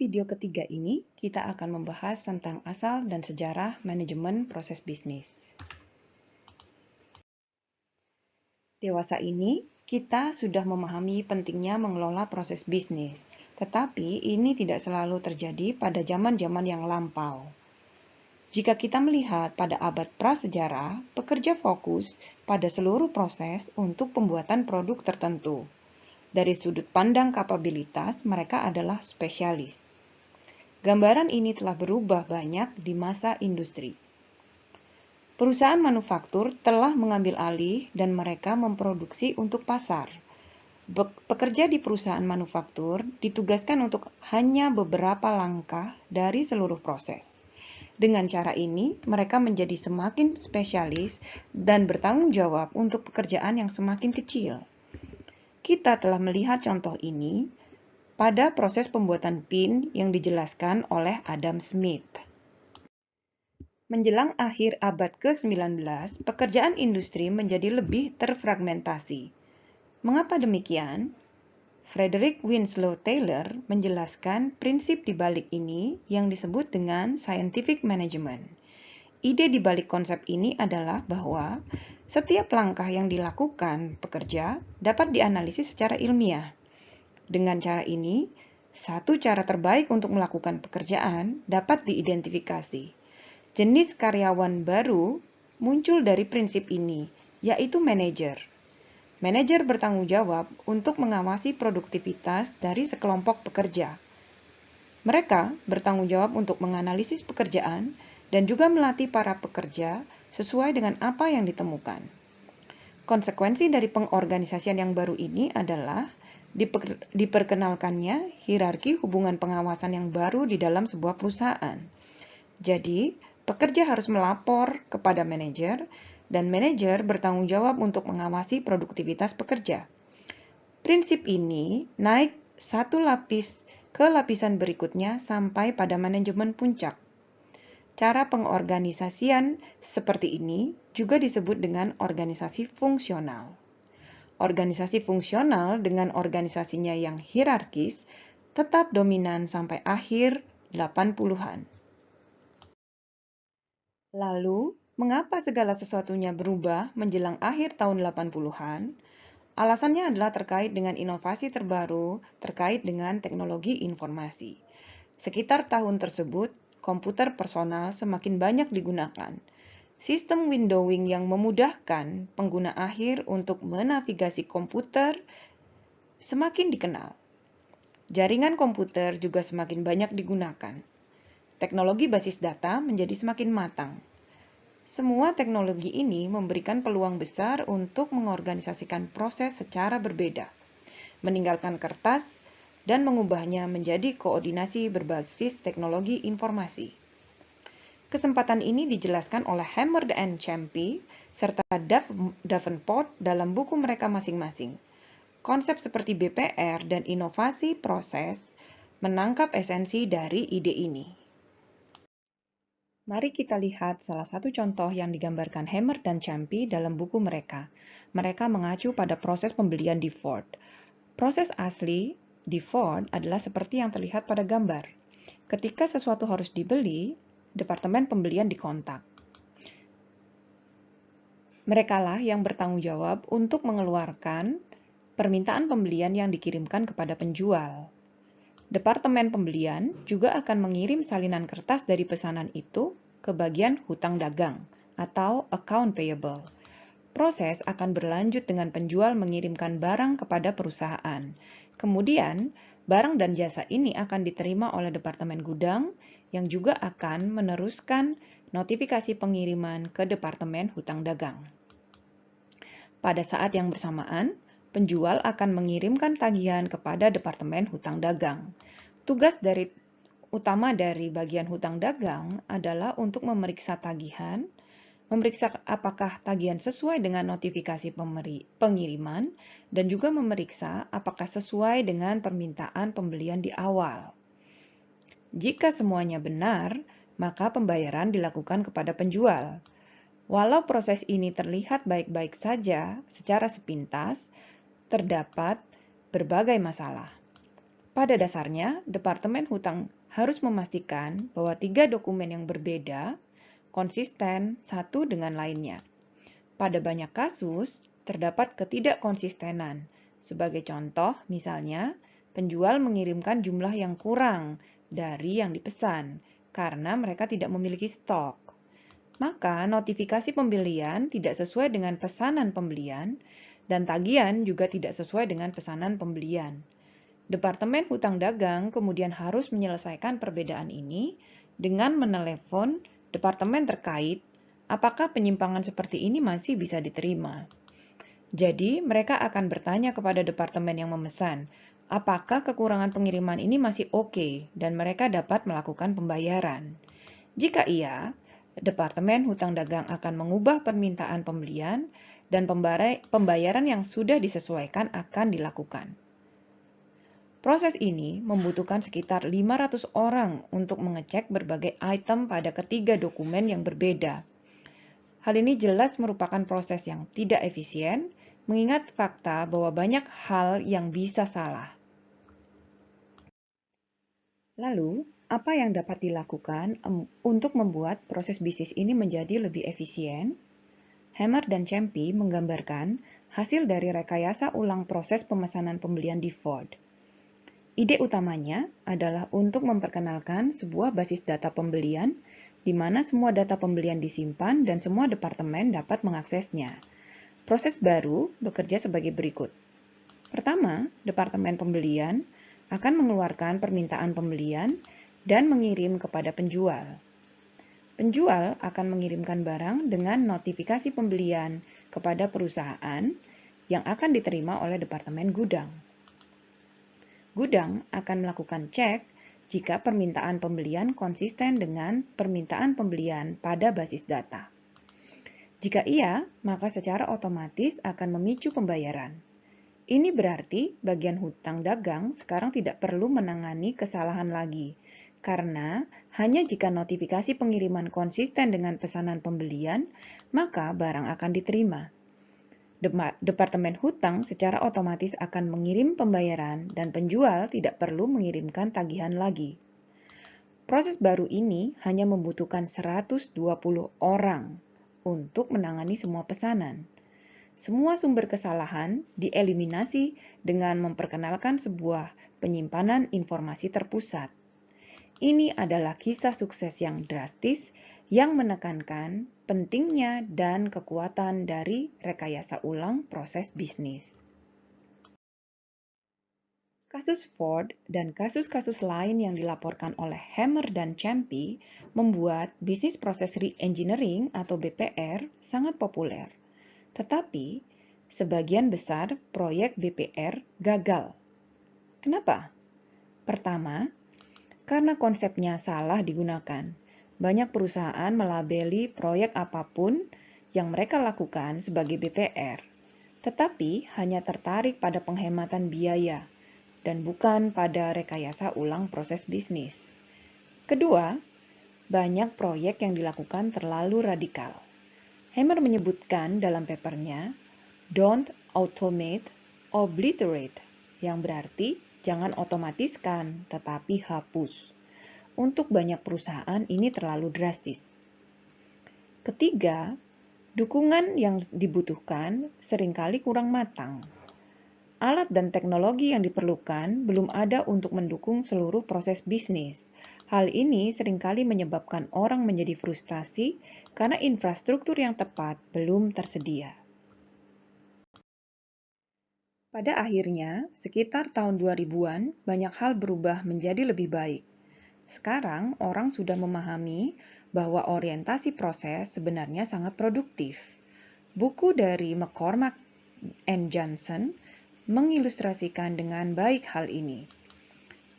video ketiga ini, kita akan membahas tentang asal dan sejarah manajemen proses bisnis. Dewasa ini, kita sudah memahami pentingnya mengelola proses bisnis, tetapi ini tidak selalu terjadi pada zaman-zaman yang lampau. Jika kita melihat pada abad prasejarah, pekerja fokus pada seluruh proses untuk pembuatan produk tertentu. Dari sudut pandang kapabilitas, mereka adalah spesialis. Gambaran ini telah berubah banyak di masa industri. Perusahaan manufaktur telah mengambil alih dan mereka memproduksi untuk pasar. Pekerja di perusahaan manufaktur ditugaskan untuk hanya beberapa langkah dari seluruh proses. Dengan cara ini, mereka menjadi semakin spesialis dan bertanggung jawab untuk pekerjaan yang semakin kecil. Kita telah melihat contoh ini pada proses pembuatan pin yang dijelaskan oleh Adam Smith. Menjelang akhir abad ke-19, pekerjaan industri menjadi lebih terfragmentasi. Mengapa demikian? Frederick Winslow Taylor menjelaskan prinsip di balik ini yang disebut dengan scientific management. Ide di balik konsep ini adalah bahwa setiap langkah yang dilakukan pekerja dapat dianalisis secara ilmiah. Dengan cara ini, satu cara terbaik untuk melakukan pekerjaan dapat diidentifikasi. Jenis karyawan baru muncul dari prinsip ini, yaitu manajer. Manajer bertanggung jawab untuk mengawasi produktivitas dari sekelompok pekerja. Mereka bertanggung jawab untuk menganalisis pekerjaan dan juga melatih para pekerja sesuai dengan apa yang ditemukan. Konsekuensi dari pengorganisasian yang baru ini adalah diperkenalkannya hierarki hubungan pengawasan yang baru di dalam sebuah perusahaan. Jadi, pekerja harus melapor kepada manajer, dan manajer bertanggung jawab untuk mengawasi produktivitas pekerja. Prinsip ini naik satu lapis ke lapisan berikutnya sampai pada manajemen puncak. Cara pengorganisasian seperti ini juga disebut dengan organisasi fungsional. Organisasi fungsional dengan organisasinya yang hierarkis tetap dominan sampai akhir 80-an. Lalu, mengapa segala sesuatunya berubah menjelang akhir tahun 80-an? Alasannya adalah terkait dengan inovasi terbaru terkait dengan teknologi informasi. Sekitar tahun tersebut, komputer personal semakin banyak digunakan. Sistem windowing yang memudahkan pengguna akhir untuk menavigasi komputer semakin dikenal. Jaringan komputer juga semakin banyak digunakan. Teknologi basis data menjadi semakin matang. Semua teknologi ini memberikan peluang besar untuk mengorganisasikan proses secara berbeda, meninggalkan kertas, dan mengubahnya menjadi koordinasi berbasis teknologi informasi. Kesempatan ini dijelaskan oleh Hammond and Champy serta Davenport dalam buku mereka masing-masing. Konsep seperti BPR dan inovasi proses menangkap esensi dari ide ini. Mari kita lihat salah satu contoh yang digambarkan Hammond dan Champy dalam buku mereka. Mereka mengacu pada proses pembelian di Ford. Proses asli di Ford adalah seperti yang terlihat pada gambar. Ketika sesuatu harus dibeli, departemen pembelian dikontak. Merekalah yang bertanggung jawab untuk mengeluarkan permintaan pembelian yang dikirimkan kepada penjual. Departemen pembelian juga akan mengirim salinan kertas dari pesanan itu ke bagian hutang dagang atau account payable. Proses akan berlanjut dengan penjual mengirimkan barang kepada perusahaan. Kemudian, barang dan jasa ini akan diterima oleh departemen gudang yang juga akan meneruskan notifikasi pengiriman ke departemen hutang dagang. Pada saat yang bersamaan, penjual akan mengirimkan tagihan kepada departemen hutang dagang. Tugas utama dari bagian hutang dagang adalah untuk memeriksa tagihan, memeriksa apakah tagihan sesuai dengan notifikasi pengiriman, dan juga memeriksa apakah sesuai dengan permintaan pembelian di awal. Jika semuanya benar, maka pembayaran dilakukan kepada penjual. Walau proses ini terlihat baik-baik saja secara sepintas, terdapat berbagai masalah. Pada dasarnya, Departemen Hutang harus memastikan bahwa 3 dokumen yang berbeda konsisten satu dengan lainnya. Pada banyak kasus, terdapat ketidakkonsistenan. Sebagai contoh, misalnya, penjual mengirimkan jumlah yang kurang dari yang dipesan karena mereka tidak memiliki stok. Maka, notifikasi pembelian tidak sesuai dengan pesanan pembelian dan tagihan juga tidak sesuai dengan pesanan pembelian. Departemen Hutang Dagang kemudian harus menyelesaikan perbedaan ini dengan menelepon departemen terkait apakah penyimpangan seperti ini masih bisa diterima. Jadi, mereka akan bertanya kepada departemen yang memesan, apakah kekurangan pengiriman ini masih oke dan mereka dapat melakukan pembayaran. Jika iya, Departemen Hutang Dagang akan mengubah permintaan pembelian dan pembayaran yang sudah disesuaikan akan dilakukan. Proses ini membutuhkan sekitar 500 orang untuk mengecek berbagai item pada ketiga dokumen yang berbeda. Hal ini jelas merupakan proses yang tidak efisien, mengingat fakta bahwa banyak hal yang bisa salah. Lalu, apa yang dapat dilakukan untuk membuat proses bisnis ini menjadi lebih efisien? Hammer dan Champy menggambarkan hasil dari rekayasa ulang proses pemesanan pembelian di Ford. Ide utamanya adalah untuk memperkenalkan sebuah basis data pembelian di mana semua data pembelian disimpan dan semua departemen dapat mengaksesnya. Proses baru bekerja sebagai berikut. Pertama, departemen pembelian akan mengeluarkan permintaan pembelian dan mengirim kepada penjual. Penjual akan mengirimkan barang dengan notifikasi pembelian kepada perusahaan yang akan diterima oleh departemen gudang. Gudang akan melakukan cek jika permintaan pembelian konsisten dengan permintaan pembelian pada basis data. Jika iya, maka secara otomatis akan memicu pembayaran. Ini berarti bagian hutang dagang sekarang tidak perlu menangani kesalahan lagi, karena hanya jika notifikasi pengiriman konsisten dengan pesanan pembelian, maka barang akan diterima. Departemen hutang secara otomatis akan mengirim pembayaran dan penjual tidak perlu mengirimkan tagihan lagi. Proses baru ini hanya membutuhkan 120 orang untuk menangani semua pesanan. Semua sumber kesalahan dieliminasi dengan memperkenalkan sebuah penyimpanan informasi terpusat. Ini adalah kisah sukses yang drastis yang menekankan pentingnya dan kekuatan dari rekayasa ulang proses bisnis. Kasus Ford dan kasus-kasus lain yang dilaporkan oleh Hammer dan Champy membuat bisnis proses re-engineering atau BPR sangat populer. Tetapi, sebagian besar proyek BPR gagal. Kenapa? Pertama, karena konsepnya salah digunakan. Banyak perusahaan melabeli proyek apapun yang mereka lakukan sebagai BPR, tetapi hanya tertarik pada penghematan biaya dan bukan pada rekayasa ulang proses bisnis. Kedua, banyak proyek yang dilakukan terlalu radikal. Hammer menyebutkan dalam papernya, "Don't automate, obliterate," yang berarti jangan otomatiskan, tetapi hapus. Untuk banyak perusahaan ini terlalu drastis. Ketiga, dukungan yang dibutuhkan seringkali kurang matang. Alat dan teknologi yang diperlukan belum ada untuk mendukung seluruh proses bisnis. Hal ini seringkali menyebabkan orang menjadi frustasi karena infrastruktur yang tepat belum tersedia. Pada akhirnya, sekitar tahun 2000-an, banyak hal berubah menjadi lebih baik. Sekarang, orang sudah memahami bahwa orientasi proses sebenarnya sangat produktif. Buku dari McCormack and Johnson mengilustrasikan dengan baik hal ini.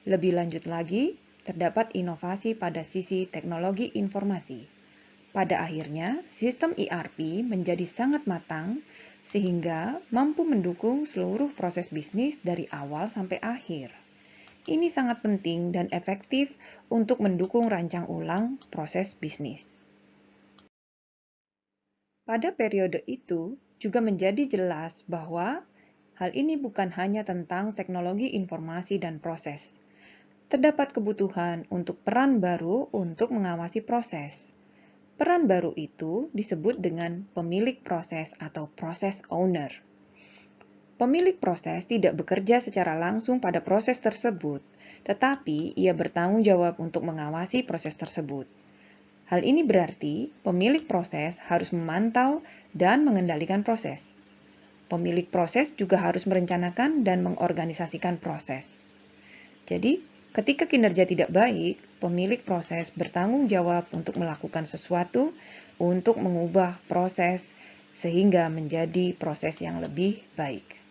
Lebih lanjut lagi, terdapat inovasi pada sisi teknologi informasi. Pada akhirnya, sistem ERP menjadi sangat matang sehingga mampu mendukung seluruh proses bisnis dari awal sampai akhir. Ini sangat penting dan efektif untuk mendukung rancang ulang proses bisnis. Pada periode itu juga menjadi jelas bahwa Hal ini bukan hanya tentang teknologi informasi dan proses. Terdapat kebutuhan untuk peran baru untuk mengawasi proses. Peran baru itu disebut dengan pemilik proses atau process owner. Pemilik proses tidak bekerja secara langsung pada proses tersebut, tetapi ia bertanggung jawab untuk mengawasi proses tersebut. Hal ini berarti pemilik proses harus memantau dan mengendalikan proses. Pemilik proses juga harus merencanakan dan mengorganisasikan proses. Jadi, ketika kinerja tidak baik, pemilik proses bertanggung jawab untuk melakukan sesuatu untuk mengubah proses sehingga menjadi proses yang lebih baik.